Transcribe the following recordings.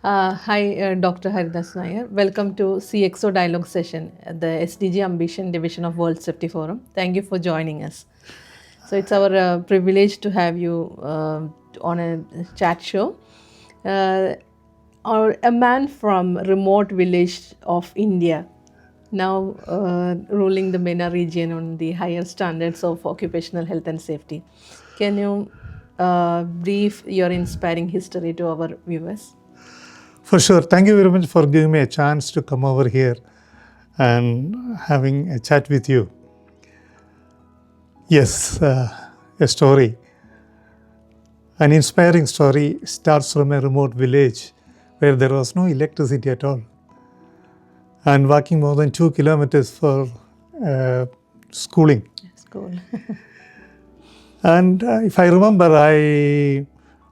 Hi, Dr. Haridas Nair. Welcome to CXO Dialogue Session at the SDG Ambition Division of World Safety Forum. Thank you for joining us. So it's our privilege to have you on a chat show. Or a man from remote village of India, now ruling the MENA region on the higher standards of occupational health and safety. Can you brief your inspiring history to our viewers? For sure. Thank you very much for giving me a chance to come over here and having a chat with you. Yes, a story. An inspiring story starts from a remote village where there was no electricity at all. And walking more than 2 kilometers for schooling. School. And if I remember, I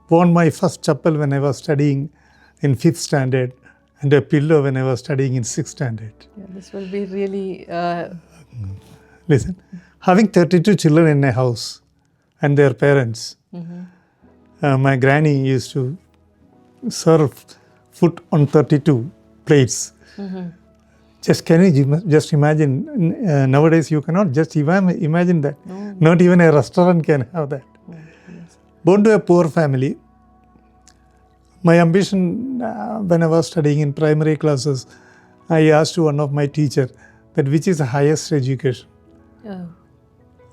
won my first chappal when I was studying in 5th standard and a pillow when I was studying in 6th standard. Yeah, this will be really... Listen, having 32 children in a house and their parents, my granny used to serve food on 32 plates. Can you just imagine, nowadays you cannot just imagine that. No. Not even a restaurant can have that. Yes. Born to a poor family, my ambition when I was studying in primary classes, I asked one of my teacher that which is the highest education. Oh.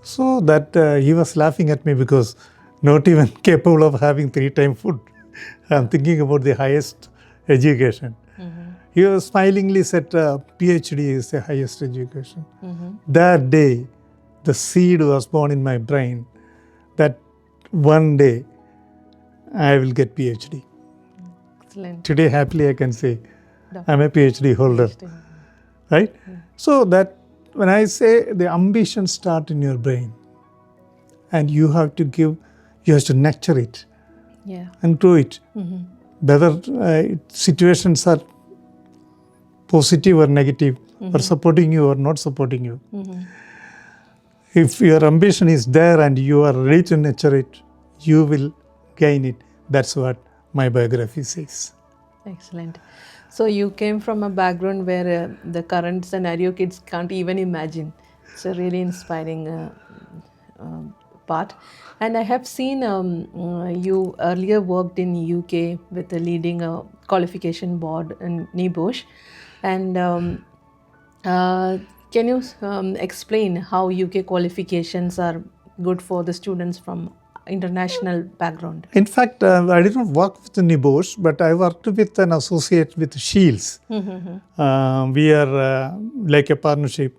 So that he was laughing at me because not even capable of having 3-time food. I'm thinking about the highest education. He was smilingly said PhD is the highest education. That day, the seed was born in my brain that one day I will get PhD. Excellent. Today, happily, I can say Doctor. I'm a PhD holder, PhD. right? So that when I say the ambition start in your brain, and you have to nurture it Yeah. and grow it. Whether situations are positive or negative, or supporting you or not supporting you. If your ambition is there and you are ready to nurture it, you will gain it. That's what my biography says. Excellent. So you came from a background where the current scenario kids can't even imagine. It's a really inspiring part. And I have seen you earlier worked in UK with the leading qualification board in NIBOSH. And can you explain how UK qualifications are good for the students from international background? In fact, I didn't work with NIBOSH, but I worked with an associate with Shields. We are like a partnership.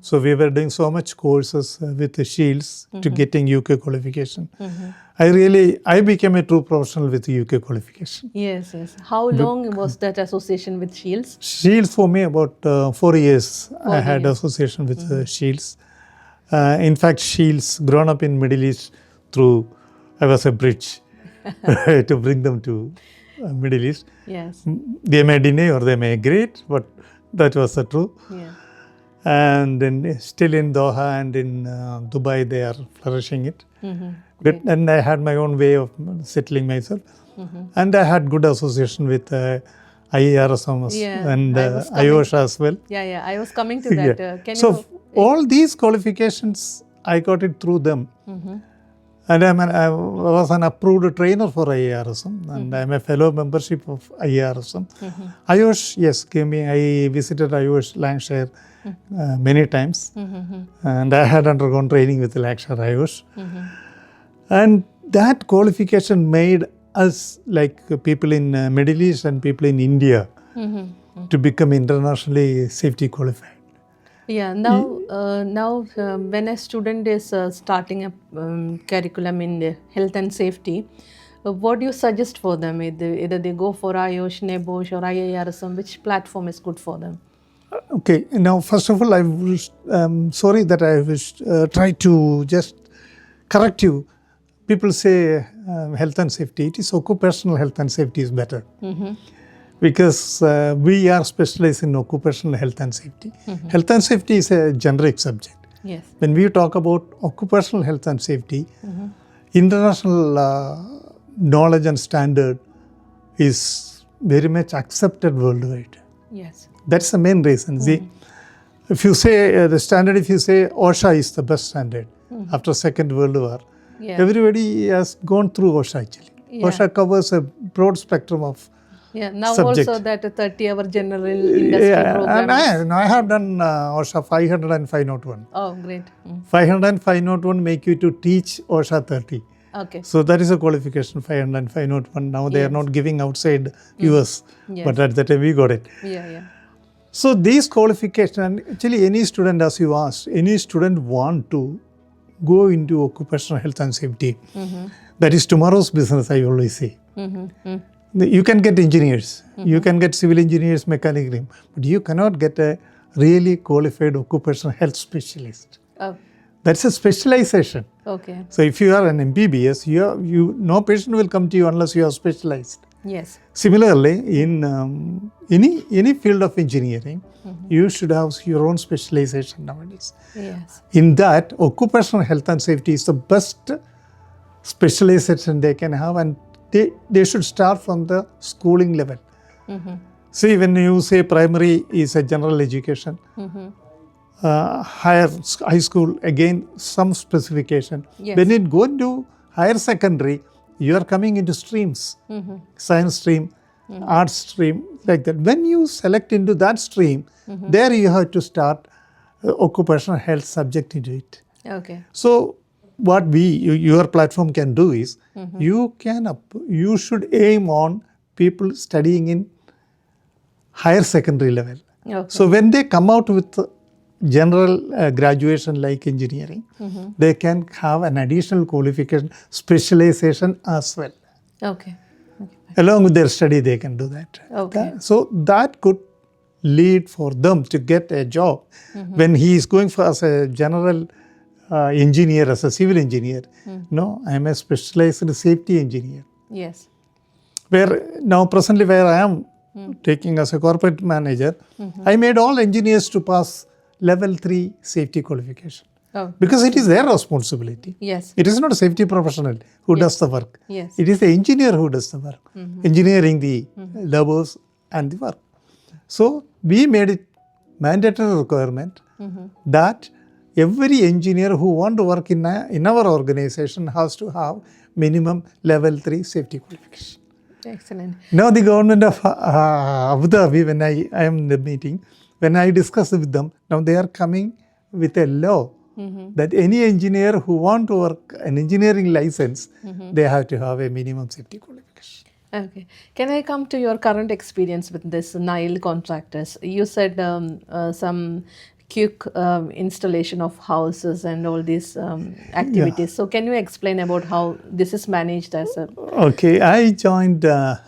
So we were doing so much courses with the Shields to getting UK qualification. I became a true professional with UK qualification. Yes, yes. How long was that association with Shields? Shields for me about 4 years. I had association with Shields. In fact, Shields grown up in Middle East through, I was a bridge to bring them to Middle East. Yes. They may deny or they may agree, but that was the truth. Yeah. And then still in Doha and in Dubai, they are flourishing it. But, and I had my own way of settling myself. And I had good association with IIRSM and IOSH as well. Yeah, I was coming to that. So all these qualifications, I got it through them. And I was an approved trainer for IIRSM, and I'm a fellow membership of IIRSM. IOSH, yes, gave me. I visited IOSH Lancashire many times, and I had undergone training with Lancashire IOSH. And that qualification made us, like people in Middle East and people in India, to become internationally safety qualified. Yeah, now when a student is starting a curriculum in health and safety, what do you suggest for them? Either they go for IOSH, NIBOSH or IIRSM, which platform is good for them? Okay, now first of all, I was sorry that I was try to just correct you. People say health and safety. It is occupational health and safety is better. Because we are specialized in occupational health and safety. Health and safety is a generic subject. Yes. When we talk about occupational health and safety, international knowledge and standard is very much accepted worldwide. Yes. That's the main reason. See, if you say the standard, if you say OSHA is the best standard after Second World War, everybody has gone through OSHA actually. Yeah. OSHA covers a broad spectrum of Now subject. also that 30-hour general industry program. And I have done OSHA 500 and 501. Oh, great. 500 and 501 make you to teach OSHA 30. Okay. So that is a qualification, 500 and 501. Now they are not giving outside US, but at the time we got it. Yeah. So these qualifications, and actually any student, as you asked, any student want to go into occupational health and safety. That is tomorrow's business, I always say. You can get engineers, you can get civil engineers, mechanical, but you cannot get a really qualified occupational health specialist. Oh. That's a specialization. Okay. So if you are an MBBS, no patient will come to you unless you are specialized. Yes. Similarly, in any field of engineering, you should have your own specialization nowadays. Yes. In that, occupational health and safety is the best specialization they can have, and they should start from the schooling level. See, when you say primary is a general education, high school, again, some specification. Yes. When it go into higher secondary, you are coming into streams, science stream, arts stream, like that. When you select into that stream, there you have to start occupational health subject into it. Okay. So what your platform can do is, you should aim on people studying in higher secondary level. Okay. So when they come out with general graduation like engineering, they can have an additional qualification, specialization as well. Okay. Along with their study, they can do that. Okay. So that could lead for them to get a job. When he is going for as a general engineer, as a civil engineer, no, I am a specialized safety engineer. Yes. Now presently where I am taking as a corporate manager, I made all engineers to pass level 3 safety qualification. Oh. Because it is their responsibility. Yes. It is not a safety professional who does the work. Yes. It is the engineer who does the work, engineering the labors and the work. So we made it mandatory requirement that every engineer who want to work in our organization has to have minimum level 3 safety qualification. Excellent. Now the government of Abu Dhabi, when I am in the meeting, when I discuss with them, now they are coming with a law that any engineer who want to work an engineering license, they have to have a minimum safety qualification. Okay. Can I come to your current experience with this Nile contractors? You said some quick installation of houses and all these activities. So can you explain about how this is managed as a... Okay, I joined Nael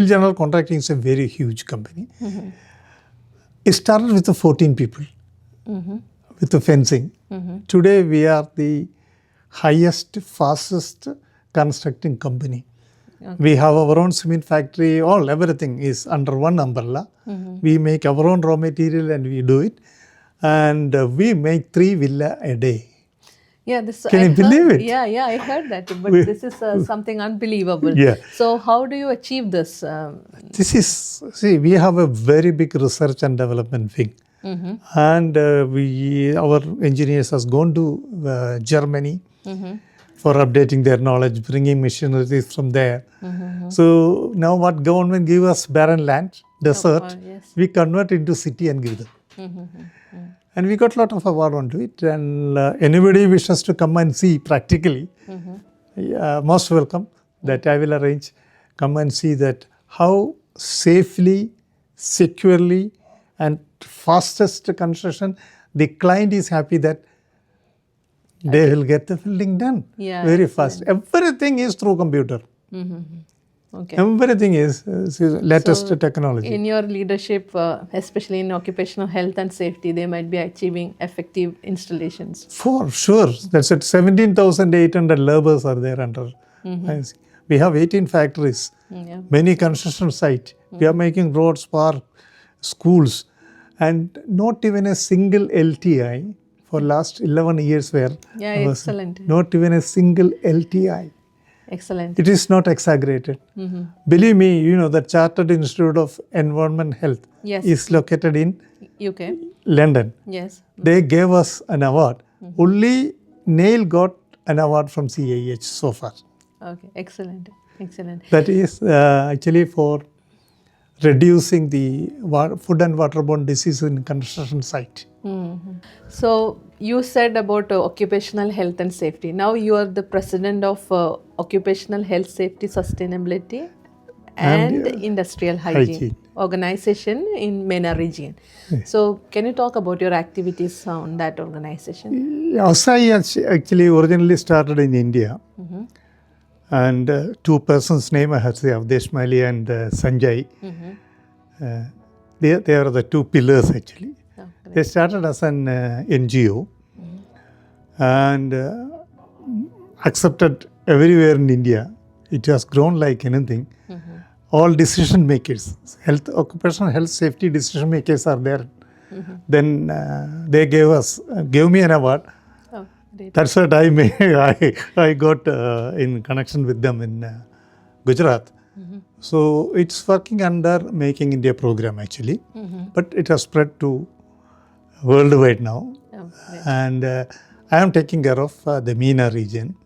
General Contracting is a very huge company. It started with 14 people with the fencing. Today we are the highest, fastest constructing company. Okay. We have our own cement factory, everything is under one umbrella. We make our own raw material and we do it. And we make 3 villas a day. Yeah, this Can you believe it? Yeah, I heard that. But this is something unbelievable. Yeah. So how do you achieve this? We have a very big research and development wing. And our engineers has gone to Germany for updating their knowledge, bringing machineries from there. So now what government give us barren land, desert, yes. we convert into city and give them. And we got a lot of award onto it. And anybody wishes to come and see practically, most welcome. That I will arrange. Come and see that how safely, securely, and fastest construction, the client is happy that they will get the building done very fast. Everything is through computer. Okay. Everything is latest technology. In your leadership, especially in occupational health and safety, they might be achieving effective installations. For sure. That's it. 17,800 laborers are there under. We have 18 factories, many construction sites. We are making roads, parks, schools, and not even a single LTI for last 11 years where excellent. Not even a single LTI. Excellent. It is not exaggerated. Believe me, you know, the Chartered Institute of Environment Health Yes. is located in UK. London. Yes. They gave us an award. Only Nail got an award from CIH so far. Okay. Excellent. Excellent. That is actually for reducing the food and waterborne disease in construction site. So you said about occupational health and safety. Now you are the president of Occupational Health, Safety, Sustainability and Industrial Hygiene organization in MENA region. So can you talk about your activities on that organization? Asai actually originally started in India. And two persons' name I have to say, Avdesh Mali and Sanjay. They are the two pillars actually. They started as an NGO and accepted everywhere in India. It has grown like anything. All decision makers, occupational health safety decision makers are there. Then they gave me an award. Oh, great. That's what I got in connection with them in Gujarat. So it's working under Making India program actually, but it has spread to worldwide now. Oh, great. And I am taking care of the MENA region.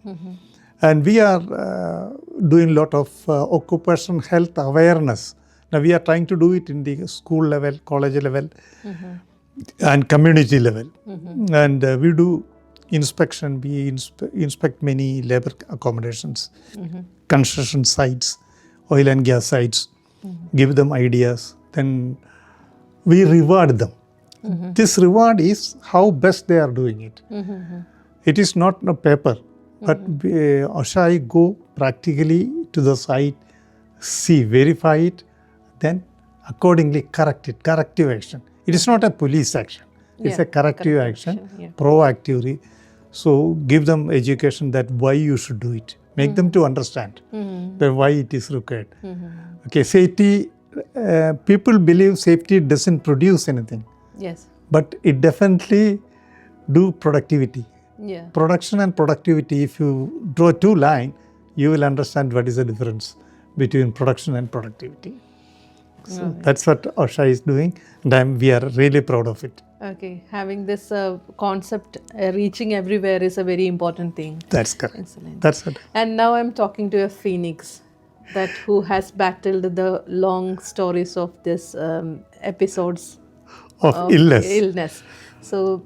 And we are doing a lot of occupational health awareness. Now we are trying to do it in the school level, college level, and community level. And we do inspection. We inspect many labor accommodations, construction sites, oil and gas sites, give them ideas. Then we reward them. This reward is how best they are doing it. It is not a paper, but Asai go practically to the site, see, verify it, then accordingly correct it, corrective action. It is not a police action. It's a corrective action, proactively. So give them education that why you should do it. Make them to understand that why it is required. Okay, safety, people believe safety doesn't produce anything. Yes. But it definitely do productivity. Yeah. Production and productivity, if you draw two lines, you will understand what is the difference between production and productivity. So that's what Asai is doing, and we are really proud of it. Okay, having this concept reaching everywhere is a very important thing. That's correct. Excellent. That's it. And now I'm talking to a phoenix that who has battled the long stories of this episodes Of illness. So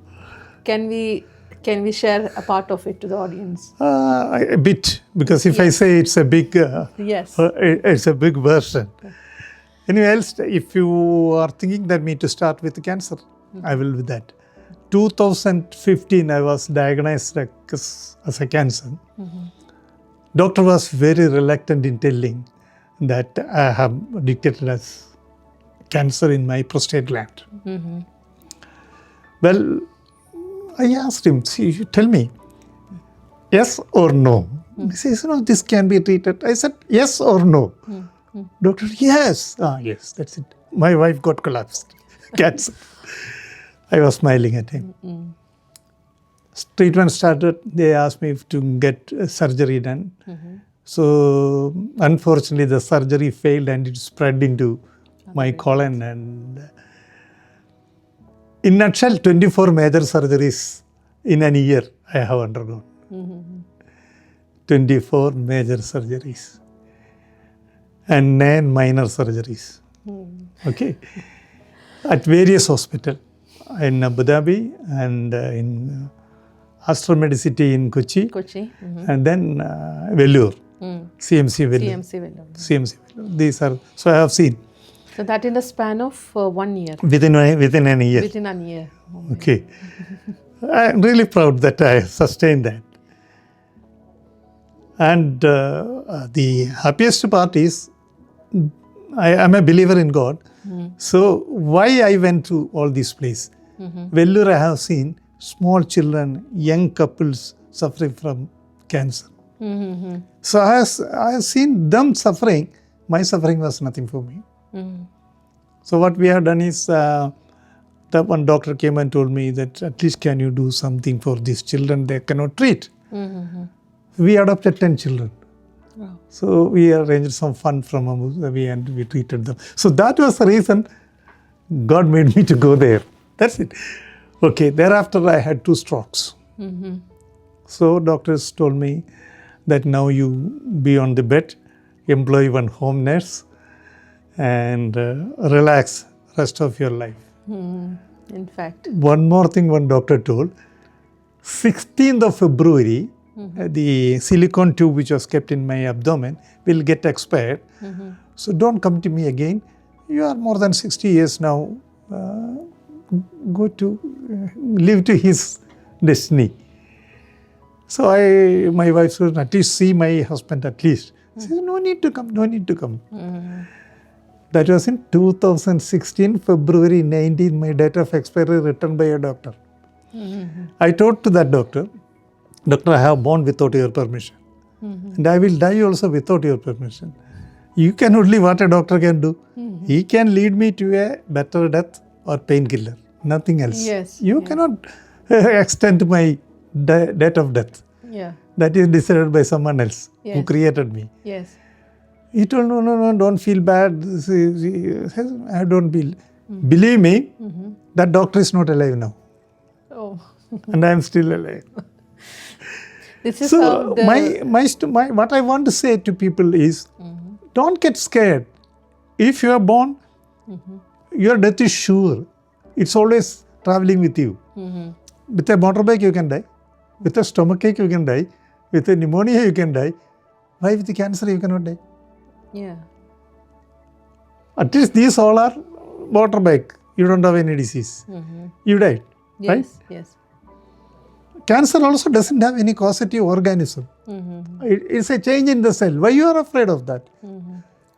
can we share a part of it to the audience? A bit, because if I say it's a big, Yes. it's a big version. Anyway, else, if you are thinking that me to start with cancer, I will do that. 2015, I was diagnosed as a cancer. Doctor was very reluctant in telling that I have detected as cancer in my prostate gland. Well, I asked him, see, you tell me, yes or no? He says, no, this can be treated. I said, yes or no? Doctor, yes. Yes, that's it. My wife got collapsed, cancer. I was smiling at him. Treatment started. They asked me to get surgery done. So, unfortunately, the surgery failed and it spread into my colon. And in a nutshell, 24 major surgeries in a year I have undergone. 24 major surgeries and 9 minor surgeries. Okay, at various hospitals in Abu Dhabi and in Astra Medicity in Kochi. And then Vellore, CMC Vellore. CMC Vellore. These are, so I have seen. So that in the span of 1 year. Within a year. Within a year. Okay. I'm really proud that I sustained that. And the happiest part is, I am a believer in God. So why I went to all these places? Vellore I have seen small children, young couples suffering from cancer. So I have seen them suffering. My suffering was nothing for me. So what we have done is, that one doctor came and told me that at least can you do something for these children they cannot treat. We adopted 10 children. Wow. So we arranged some fund from Abu Dhabi and we treated them. So that was the reason God made me to go there. That's it. Okay, thereafter I had 2 strokes. So doctors told me that now you be on the bed, employ one home nurse and relax rest of your life. In fact. One more thing one doctor told, 16th of February, the silicone tube which was kept in my abdomen will get expired. So don't come to me again. You are more than 60 years now. Go to live to his destiny. So my wife said, at least see my husband at least. She said, no need to come, no need to come. That was in 2016, February 19, my date of expiry written by a doctor. I told to that doctor, doctor, I have born without your permission. And I will die also without your permission. You can only what a doctor can do. He can lead me to a better death or painkiller, nothing else. Yes. You cannot extend my date of death. Yeah. That is decided by someone else who created me. Yes. He told, no, don't feel bad. I don't feel. Believe me, that doctor is not alive now. Oh. And I am still alive. This is So how my what I want to say to people is, don't get scared. If you are born, your death is sure. It's always traveling with you. With a motorbike you can die. With a stomachache you can die. With a pneumonia you can die. Why with the cancer you cannot die? Yeah. At least these all are motorbike. You don't have any disease. You died. Yes. Right? Yes. Cancer also doesn't have any causative organism. It's a change in the cell. Why you are afraid of that?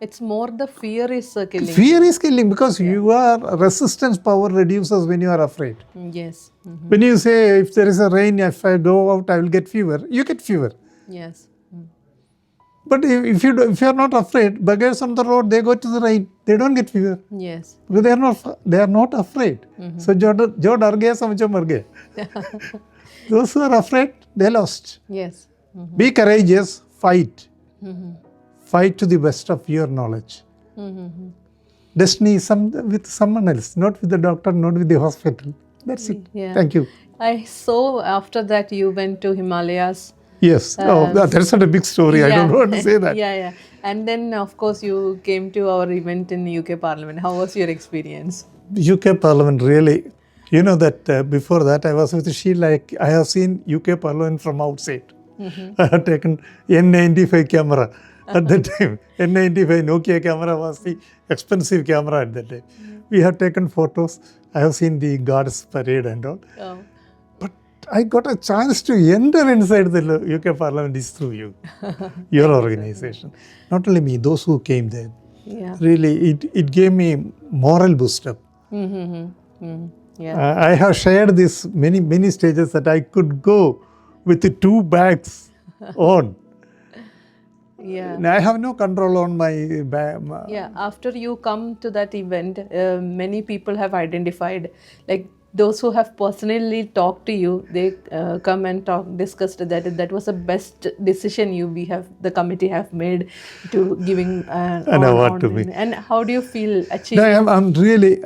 It's more the fear is killing. Fear is killing because your resistance power reduces when you are afraid. Yes. When you say, if there is a rain, if I go out, I will get fever, you get fever. Yes. But if you are not afraid, beggars on the road, they go to the rain, they don't get fever. Yes. Because they are not afraid. So, jo dar gaya, samjho mar gaya. Those who are afraid, they lost. Yes. Be courageous, fight. Fight to the best of your knowledge. Destiny is with someone else, not with the doctor, not with the hospital. That's it. Yeah. Thank you. I saw after that you went to Himalayas. Yes. That's not a big story. I don't want to say that. Yeah. And then, of course, you came to our event in UK Parliament. How was your experience? UK Parliament really, you know that before that I was with Sheila. I have seen UK Parliament from outside. I had taken N95 camera at that time. N95 Nokia camera was the expensive camera at that time. We had taken photos. I have seen the Guards parade and all. Oh. But I got a chance to enter inside the UK Parliament is through you, your organization. Not only me, those who came there. Yeah. Really, it gave me moral boost up. Yeah. I have shared this many stages that I could go with the 2 bags on. Yeah. And I have no control on my Yeah. After you come to that event, many people have identified, like those who have personally talked to you, they come and discussed that was the best decision the committee have made to giving an award to me. And how do you feel achieving? No, I'm really,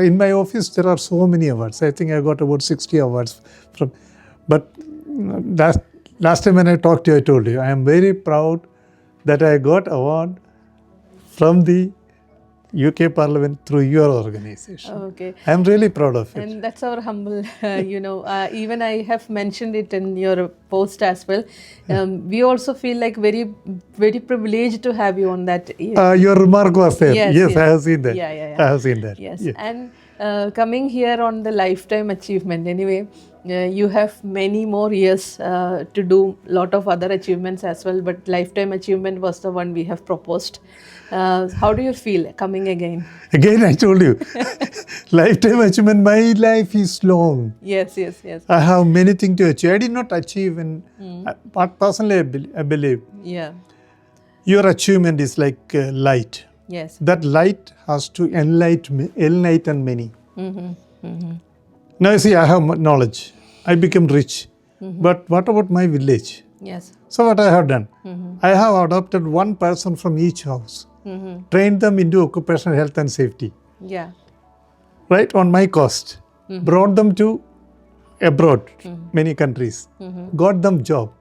in my office there are so many awards. I think I got about 60 awards from, but last time when I talked to you, I told you, I am very proud that I got award from the UK Parliament through your organization. Okay. I am really proud of it. And that's our humble, even I have mentioned it in your post as well. We also feel like very, very privileged to have you on that. Your remark was there. Yes. I have seen that. Yeah. I have seen that. Yes. And coming here on the lifetime achievement, anyway, you have many more years to do lot of other achievements as well, but lifetime achievement was the one we have proposed. How do you feel coming again? Again, I told you, lifetime achievement, my life is long. Yes. I have many things to achieve. I did not achieve, and personally, I believe. Yeah. Your achievement is like light. Yes. That light has to enlighten many. Now you see, I have knowledge. I become rich. But what about my village? Yes. So what I have done, I have adopted one person from each house, trained them into occupational health and safety, Yeah. right, on my cost, brought them to abroad, many countries, got them job.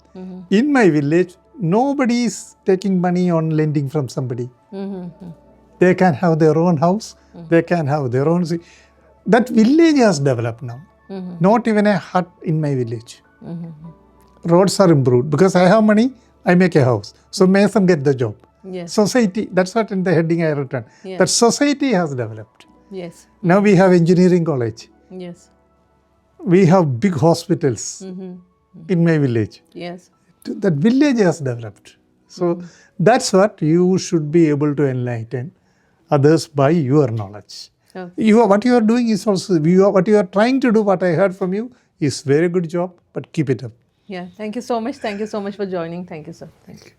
In my village, nobody is taking money on lending from somebody. They can have their own house, they can have their own. That village has developed now. Not even a hut in my village. Roads are improved. Because I have money, I make a house. So Mason get the job. Yes. Society, that's what in the heading I written. Yeah. That society has developed. Yes. Now we have engineering college. Yes. We have big hospitals in my village. Yes. That village has developed. So that's what you should be able to enlighten others by your knowledge. Okay. What you are doing is also, what you are trying to do, what I heard from you, is very good job, but keep it up. Yeah. Thank you so much. Thank you so much for joining. Thank you, sir. Thank you.